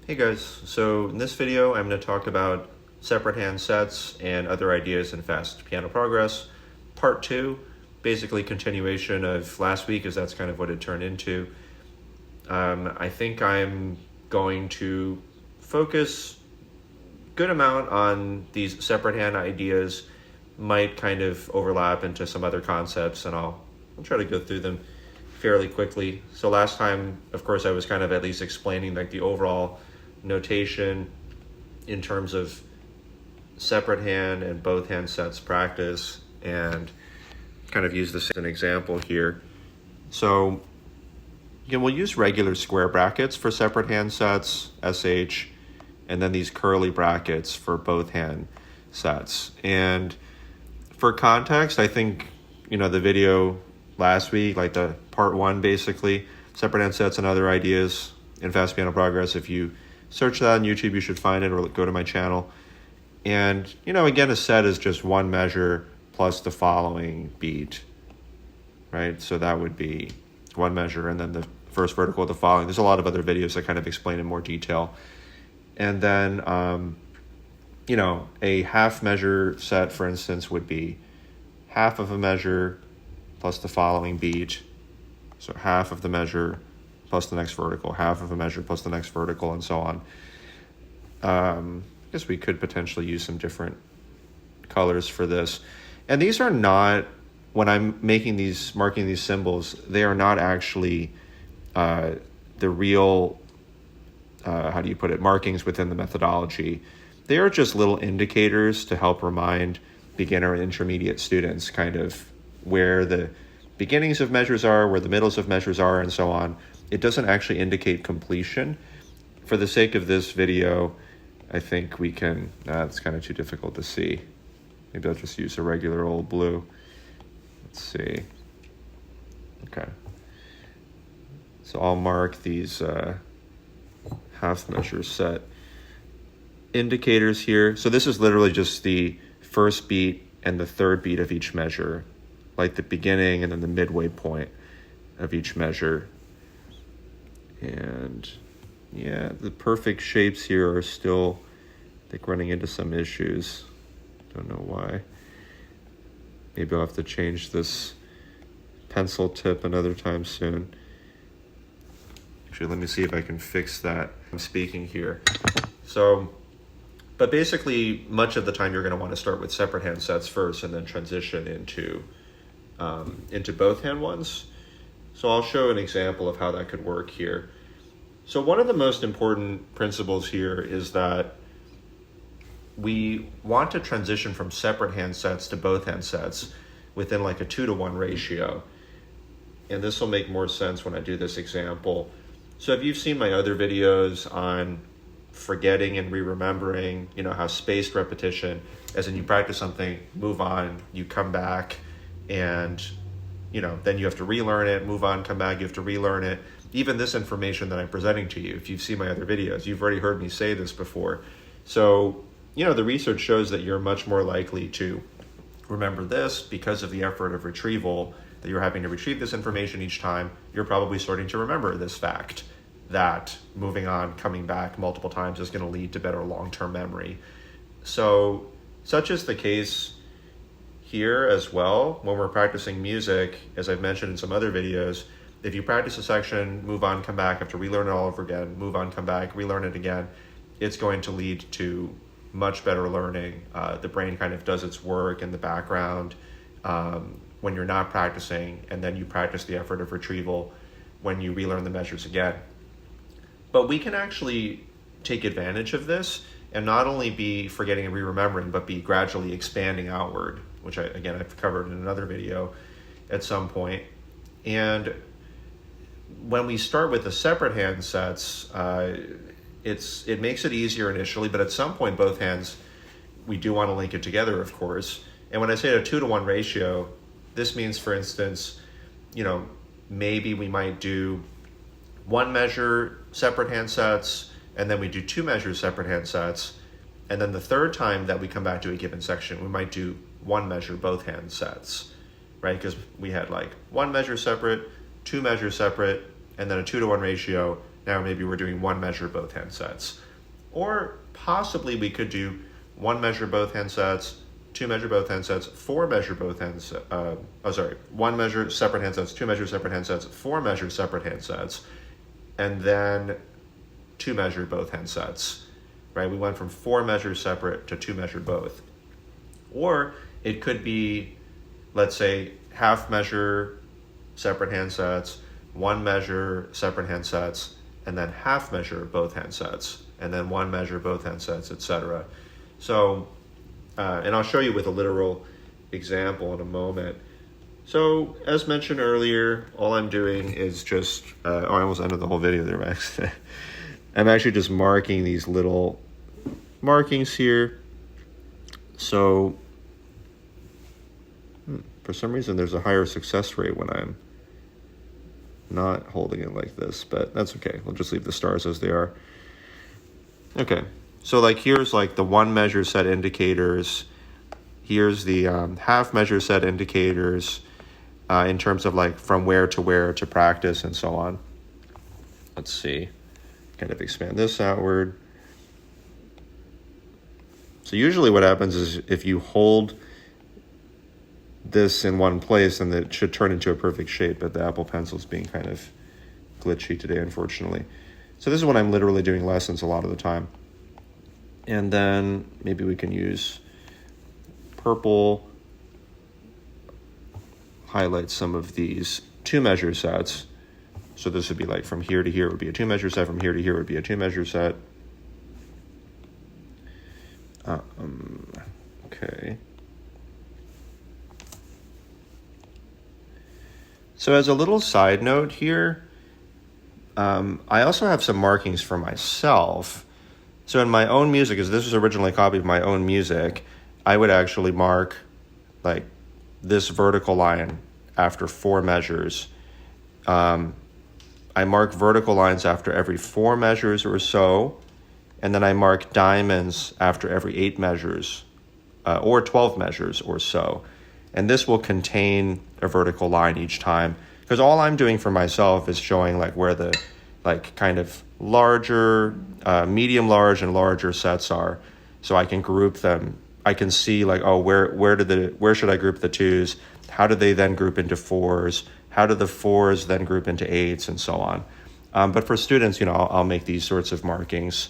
Hey guys, so in this video I'm going to talk about separate hand sets and other ideas in fast piano progress. Part 2, basically continuation of last week, as that's kind of what it turned into. I think I'm going to focus a good amount on these separate hand ideas, might kind of overlap into some other concepts, and I'll try to go through them fairly quickly. So last time, of course, I was kind of at least explaining like the overall notation in terms of separate hand and both hand sets practice, and kind of use this as an example here. So again, we'll use regular square brackets for separate hand sets, SH, and then these curly brackets for both hand sets. And for context, I think, the video last week, like the part 1, basically, separate hand sets and other ideas in fast piano progress, if you search that on YouTube, you should find it, or go to my channel. And, again, a set is just one measure plus the following beat, right? So that would be one measure and then the first vertical of the following. There's a lot of other videos that kind of explain in more detail. And then, a half measure set, for instance, would be half of a measure plus the following beat. So half of the measure plus the next vertical, half of a measure plus the next vertical, and so on. I guess we could potentially use some different colors for this. And these are not, when I'm marking these symbols, they are not actually the real, markings within the methodology. They are just little indicators to help remind beginner and intermediate students kind of where the beginnings of measures are, where the middles of measures are, and so on. It doesn't actually indicate completion. For the sake of this video, I think we can, it's kind of too difficult to see. Maybe I'll just use a regular old blue. Let's see. Okay. So I'll mark these half measure set indicators here. So this is literally just the first beat and the third beat of each measure, like the beginning and then the midway point of each measure. And yeah, the perfect shapes here are still, I think, running into some issues. Don't know why. Maybe I'll have to change this pencil tip another time soon. Actually, let me see if I can fix that. I'm speaking here. But basically, much of the time you're going to want to start with separate hand sets first and then transition into both hand ones. So I'll show an example of how that could work here. So one of the most important principles here is that we want to transition from separate hand sets to both hand sets within like a 2-to-1 ratio. And this will make more sense when I do this example. So if you've seen my other videos on forgetting and re-remembering, how spaced repetition, as in you practice something, move on, you come back, and then you have to relearn it, move on, come back, you have to relearn it. Even this information that I'm presenting to you, if you've seen my other videos, you've already heard me say this before. So, the research shows that you're much more likely to remember this because of the effort of retrieval, that you're having to retrieve this information each time. You're probably starting to remember this fact that moving on, coming back multiple times is going to lead to better long-term memory. So, such is the case here as well when we're practicing music. As I've mentioned in some other videos, if you practice a section, move on, come back, have to relearn it all over again, move on, come back, relearn it again, it's going to lead to much better learning. The brain kind of does its work in the background when you're not practicing, and then you practice the effort of retrieval when you relearn the measures again. But we can actually take advantage of this and not only be forgetting and re-remembering, but be gradually expanding outward, which I've covered in another video at some point. And when we start with the separate hand sets, it makes it easier initially, but at some point, both hands, we do want to link it together, of course. And when I say a 2-to-1 ratio, this means, for instance, maybe we might do one measure separate hand sets, and then we do 2 measures separate hand sets. And then the third time that we come back to a given section, we might do 1 measure both hand sets, right? Because we had like 1 measure separate, 2 measures separate, and then a 2-to-1 ratio. Now maybe we're doing one measure, both hand sets. Or possibly we could do one measure, both hand sets, two measure, both hand sets, four measure, both hand sets, one measure, separate hand sets, two measure, separate hand sets, four measure, separate hand sets, and then two measure, both hand sets, right? We went from four measures separate to two measure both. Or it could be, let's say, half measure, separate hand sets, one measure, separate hand sets, and then half measure, both hand sets, and then one measure, both hand sets, etc. So, and I'll show you with a literal example in a moment. So, as mentioned earlier, all I'm doing is just, I almost ended the whole video there, Max. I'm actually just marking these little markings here. So, for some reason, there's a higher success rate when I'm not holding it like this, but that's okay. We'll just leave the stars as they are. Okay, so like here's like the one measure set indicators. Here's the half measure set indicators in terms of like from where to practice and so on. Let's see, kind of expand this outward. So usually what happens is if you hold this in one place, then it should turn into a perfect shape, but the Apple Pencil's being kind of glitchy today, unfortunately. So this is when I'm literally doing lessons a lot of the time. And then maybe we can use purple, highlight some of these two measure sets. So this would be like from here to here would be a two measure set, from here to here would be a two measure set. Okay. So as a little side note here, I also have some markings for myself. So in my own music, as this was originally a copy of my own music, I would actually mark like this vertical line after four measures. I mark vertical lines after every 4 measures or so, and then I mark diamonds after every 8 measures or 12 measures or so. And this will contain a vertical line each time, because all I'm doing for myself is showing like where the like kind of larger, medium large and larger sets are, so I can group them. I can see like, oh, where should I group the 2s? How do they then group into 4s? How do the 4s then group into 8s, and so on. But for students, I'll make these sorts of markings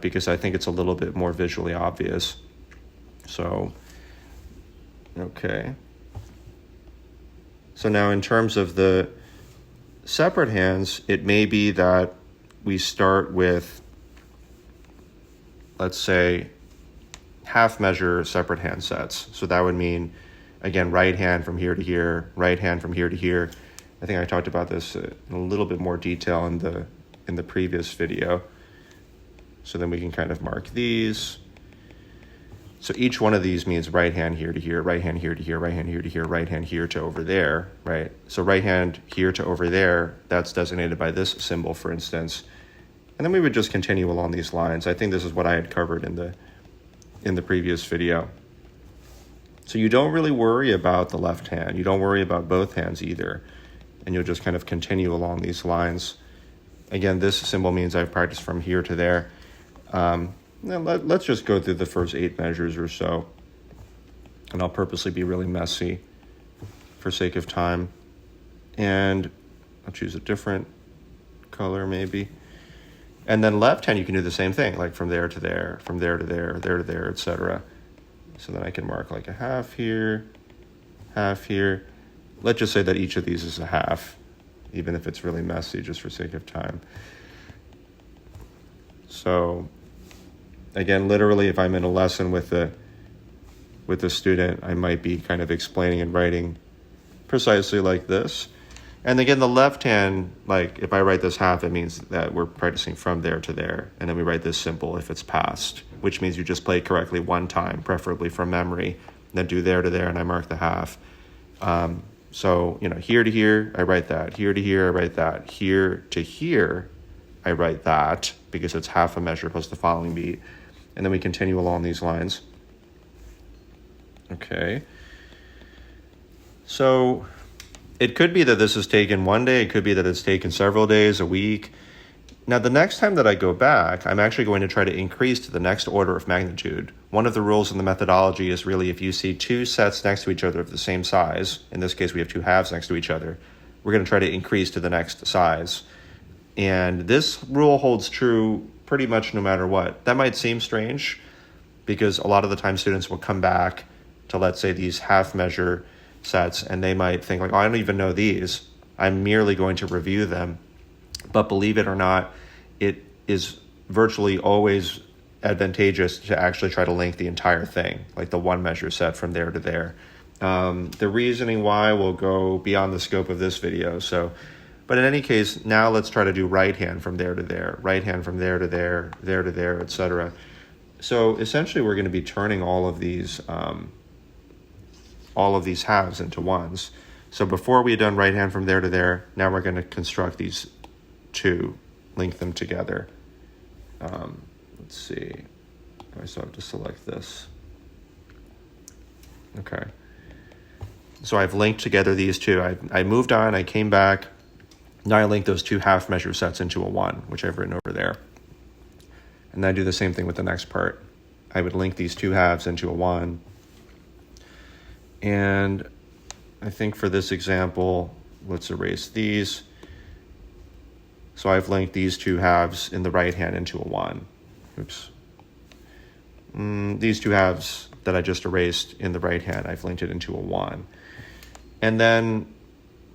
because I think it's a little bit more visually obvious. So, okay. So now in terms of the separate hands, it may be that we start with, let's say, half measure separate hand sets. So that would mean, again, right hand from here to here, right hand from here to here. I think I talked about this in a little bit more detail in the previous video. So then we can kind of mark these. So each one of these means right hand here to here, right hand here to here, right hand here to here, right hand here to over there, right? So right hand here to over there, that's designated by this symbol, for instance. And then we would just continue along these lines. I think this is what I had covered in the previous video. So you don't really worry about the left hand. You don't worry about both hands either. And you'll just kind of continue along these lines. Again, this symbol means I've practiced from here to there. Now let's just go through the first 8 measures or so. And I'll purposely be really messy for sake of time. And I'll choose a different color maybe. And then left hand, you can do the same thing, like from there to there, from there to there, there to there, etc. So then I can mark like a half here. Let's just say that each of these is a half, even if it's really messy, just for sake of time. So again, literally, if I'm in a lesson with the student, I might be kind of explaining and writing precisely like this. And again, the left hand, like if I write this half, it means that we're practicing from there to there. And then we write this simple if it's past, which means you just play correctly one time, preferably from memory, then do there to there, and I mark the half. So, here to here, I write that. Here to here, I write that. Here to here, I write that, because it's half a measure plus the following beat. And then we continue along these lines. Okay. So it could be that this is taken one day. It could be that it's taken several days, a week. Now, the next time that I go back, I'm actually going to try to increase to the next order of magnitude. One of the rules in the methodology is really if you see two sets next to each other of the same size, in this case we have two halves next to each other, we're going to try to increase to the next size. And this rule holds true pretty much no matter what. That might seem strange because a lot of the time students will come back to, let's say, these half measure sets, and they might think like, oh, I don't even know these. I'm merely going to review them. But believe it or not, it is virtually always advantageous to actually try to link the entire thing, like the one measure set from there to there. The reasoning why will go beyond the scope of this video. But in any case, now let's try to do right hand from there to there, right hand from there to there to there, etc. So essentially, we're going to be turning all of these halves into ones. So before we had done right hand from there to there, now we're going to construct these two, link them together. Let's see. I still have to select this. Okay. So I've linked together these two. I moved on, I came back. Now I link those two half measure sets into a one, which I've written over there. And then I do the same thing with the next part. I would link these two halves into a one. And I think for this example, let's erase these. So I've linked these two halves in the right hand into a one. Oops. These two halves that I just erased in the right hand, I've linked it into a one. And then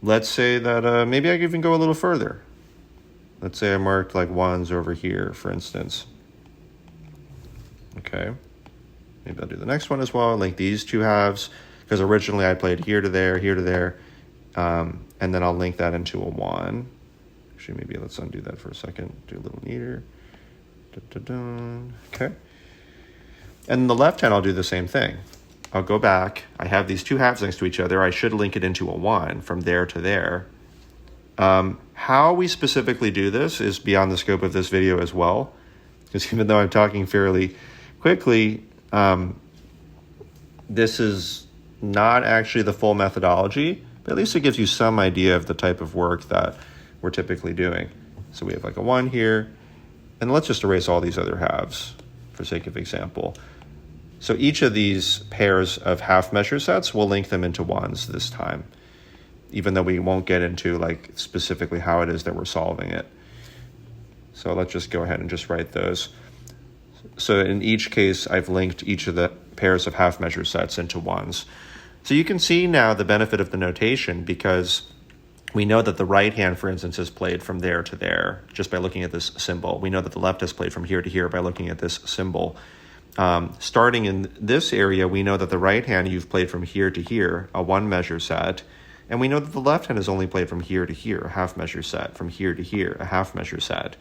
let's say that maybe I could even go a little further. Let's say I marked like ones over here, for instance. Okay. Maybe I'll do the next one as well. Link these two halves, because originally I played here to there, and then I'll link that into a one. Actually, maybe let's undo that for a second. Do a little neater. Okay. And the left hand, I'll do the same thing. I'll go back. I have these two halves next to each other. I should link it into a one from there to there. How we specifically do this is beyond the scope of this video as well, because even though I'm talking fairly quickly, this is not actually the full methodology, but at least it gives you some idea of the type of work that we're typically doing. So we have like a one here, and let's just erase all these other halves for sake of example. So each of these pairs of half measure sets, we'll link them into ones this time, even though we won't get into like specifically how it is that we're solving it. So let's just go ahead and just write those. So in each case, I've linked each of the pairs of half measure sets into ones. So you can see now the benefit of the notation, because we know that the right hand, for instance, is played from there to there just by looking at this symbol. We know that the left is played from here to here by looking at this symbol. Starting in this area, we know that the right hand you've played from here to here, a one measure set, and we know that the left hand is only played from here to here, a half measure set, from here to here, a half measure set.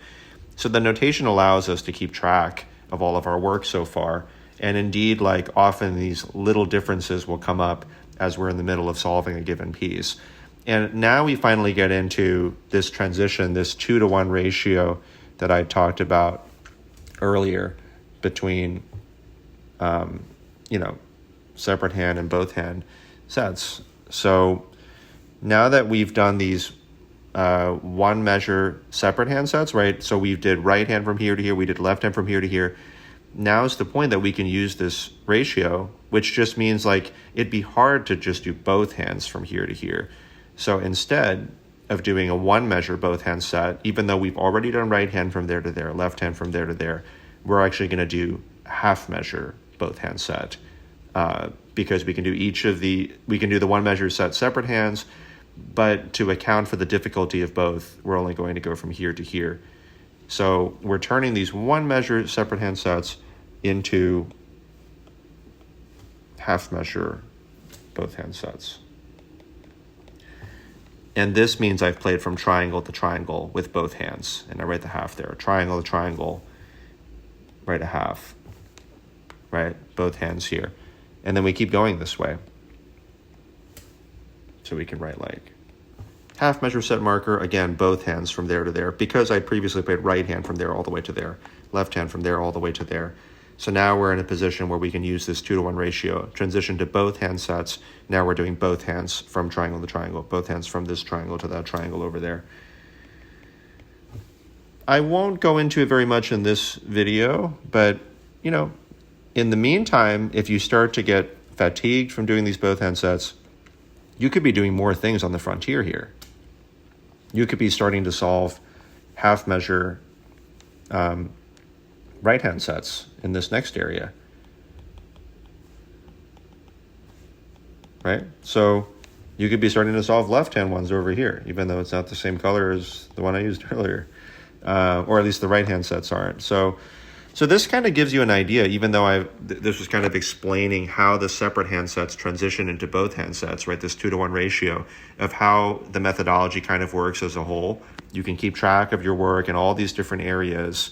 So the notation allows us to keep track of all of our work so far, and indeed, like often these little differences will come up as we're in the middle of solving a given piece. And now we finally get into this transition, this 2-to-1 ratio that I talked about earlier between separate hand and both hand sets. So now that we've done these one measure separate hand sets, right? So we did right hand from here to here, we did left hand from here to here. Now is the point that we can use this ratio, which just means like it'd be hard to just do both hands from here to here. So instead of doing a one measure both hand set, even though we've already done right hand from there to there, left hand from there to there, we're actually going to do half measure both hand set, because we can do the one measure set separate hands, but to account for the difficulty of both, we're only going to go from here to here. So we're turning these one measure separate hand sets into half measure both hand sets. And this means I've played from triangle to triangle with both hands. And I write the half there. Triangle to triangle, write a half. Right? Both hands here. And then we keep going this way. So we can write like half measure set marker, again, both hands from there to there, because I previously played right hand from there all the way to there, left hand from there all the way to there. So now we're in a position where we can use this 2-to-1 ratio, transition to both hand sets. Now we're doing both hands from triangle to triangle, both hands from this triangle to that triangle over there. I won't go into it very much in this video, but, you know, in the meantime, if you start to get fatigued from doing these both hand sets, you could be doing more things on the frontier here. You could be starting to solve half measure right hand sets in this next area. Right? So you could be starting to solve left hand ones over here, even though it's not the same color as the one I used earlier. Or at least the right hand sets aren't. So this kind of gives you an idea, even though this was kind of explaining how the separate hand sets transition into both hand sets, right? This 2-to-1 ratio of how the methodology kind of works as a whole. You can keep track of your work in all these different areas.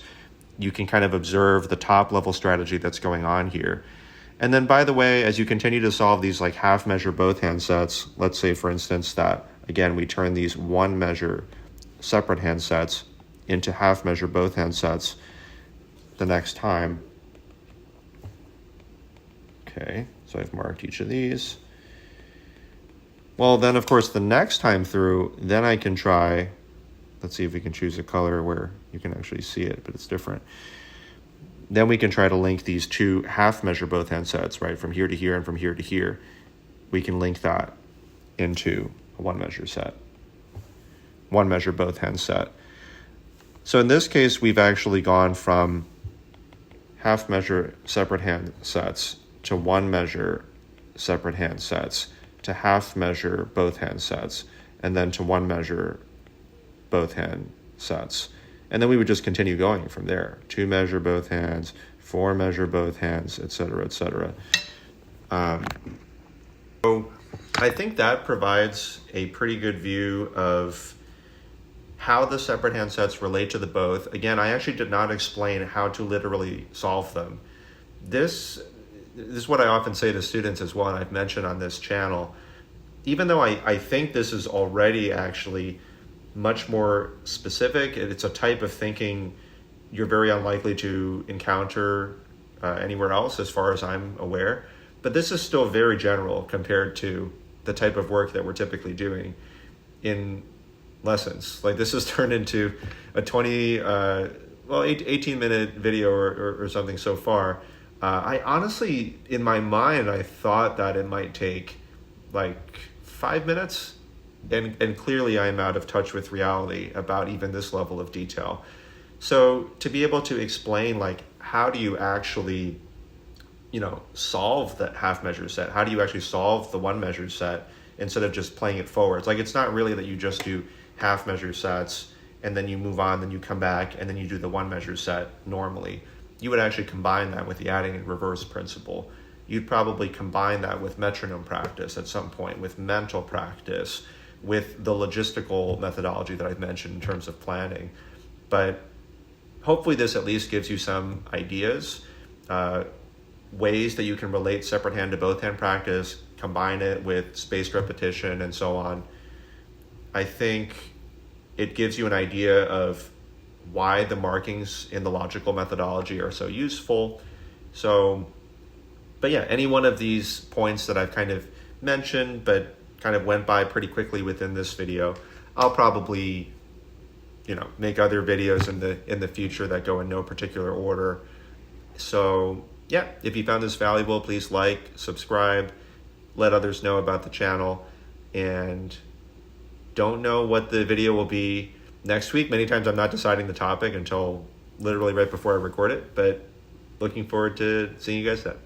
You can kind of observe the top level strategy that's going on here. And then, by the way, as you continue to solve these like half measure both hand sets, let's say, for instance, that, again, we turn these one measure separate hand sets into half measure both hand sets the next time. Okay, so I've marked each of these. Well, then, of course, the next time through, then I can try, let's see if we can choose a color where you can actually see it, but it's different. Then we can try to link these two half measure both hand sets, right? From here to here and from here to here. We can link that into a one measure set. One measure both hand set. So in this case, we've actually gone from half measure separate hand sets to one measure separate hand sets to half measure both hand sets, and then to one measure both hand sets. And then we would just continue going from there. 2 measure both hands, 4 measure both hands, et cetera, et cetera. So I think that provides a pretty good view of how the separate hand sets relate to the both. Again, I actually did not explain how to literally solve them. This is what I often say to students as well, and I've mentioned on this channel. Even though I think this is already actually much more specific, it's a type of thinking you're very unlikely to encounter anywhere else as far as I'm aware. But this is still very general compared to the type of work that we're typically doing in lessons. Like, this has turned into a 18-minute video or something so far. I honestly, in my mind, I thought that it might take like 5 minutes. And clearly I'm out of touch with reality about even this level of detail. So to be able to explain, like, how do you actually, solve that half measure set? How do you actually solve the one measure set instead of just playing it forwards? Like, it's not really that you just do half measure sets and then you move on, then you come back and then you do the one measure set normally. You would actually combine that with the adding and reverse principle. You'd probably combine that with metronome practice at some point, with mental practice, with the logistical methodology that I've mentioned in terms of planning. But hopefully this at least gives you some ideas, ways that you can relate separate hand to both hand practice, combine it with spaced repetition and so on. I think it gives you an idea of why the markings in the logical methodology are so useful. But yeah, any one of these points that I've kind of mentioned, but kind of went by pretty quickly within this video, I'll probably, make other videos in the future that go in no particular order. So yeah, if you found this valuable, please like, subscribe, let others know about the channel, and don't know what the video will be next week. Many times I'm not deciding the topic until literally right before I record it, but looking forward to seeing you guys then.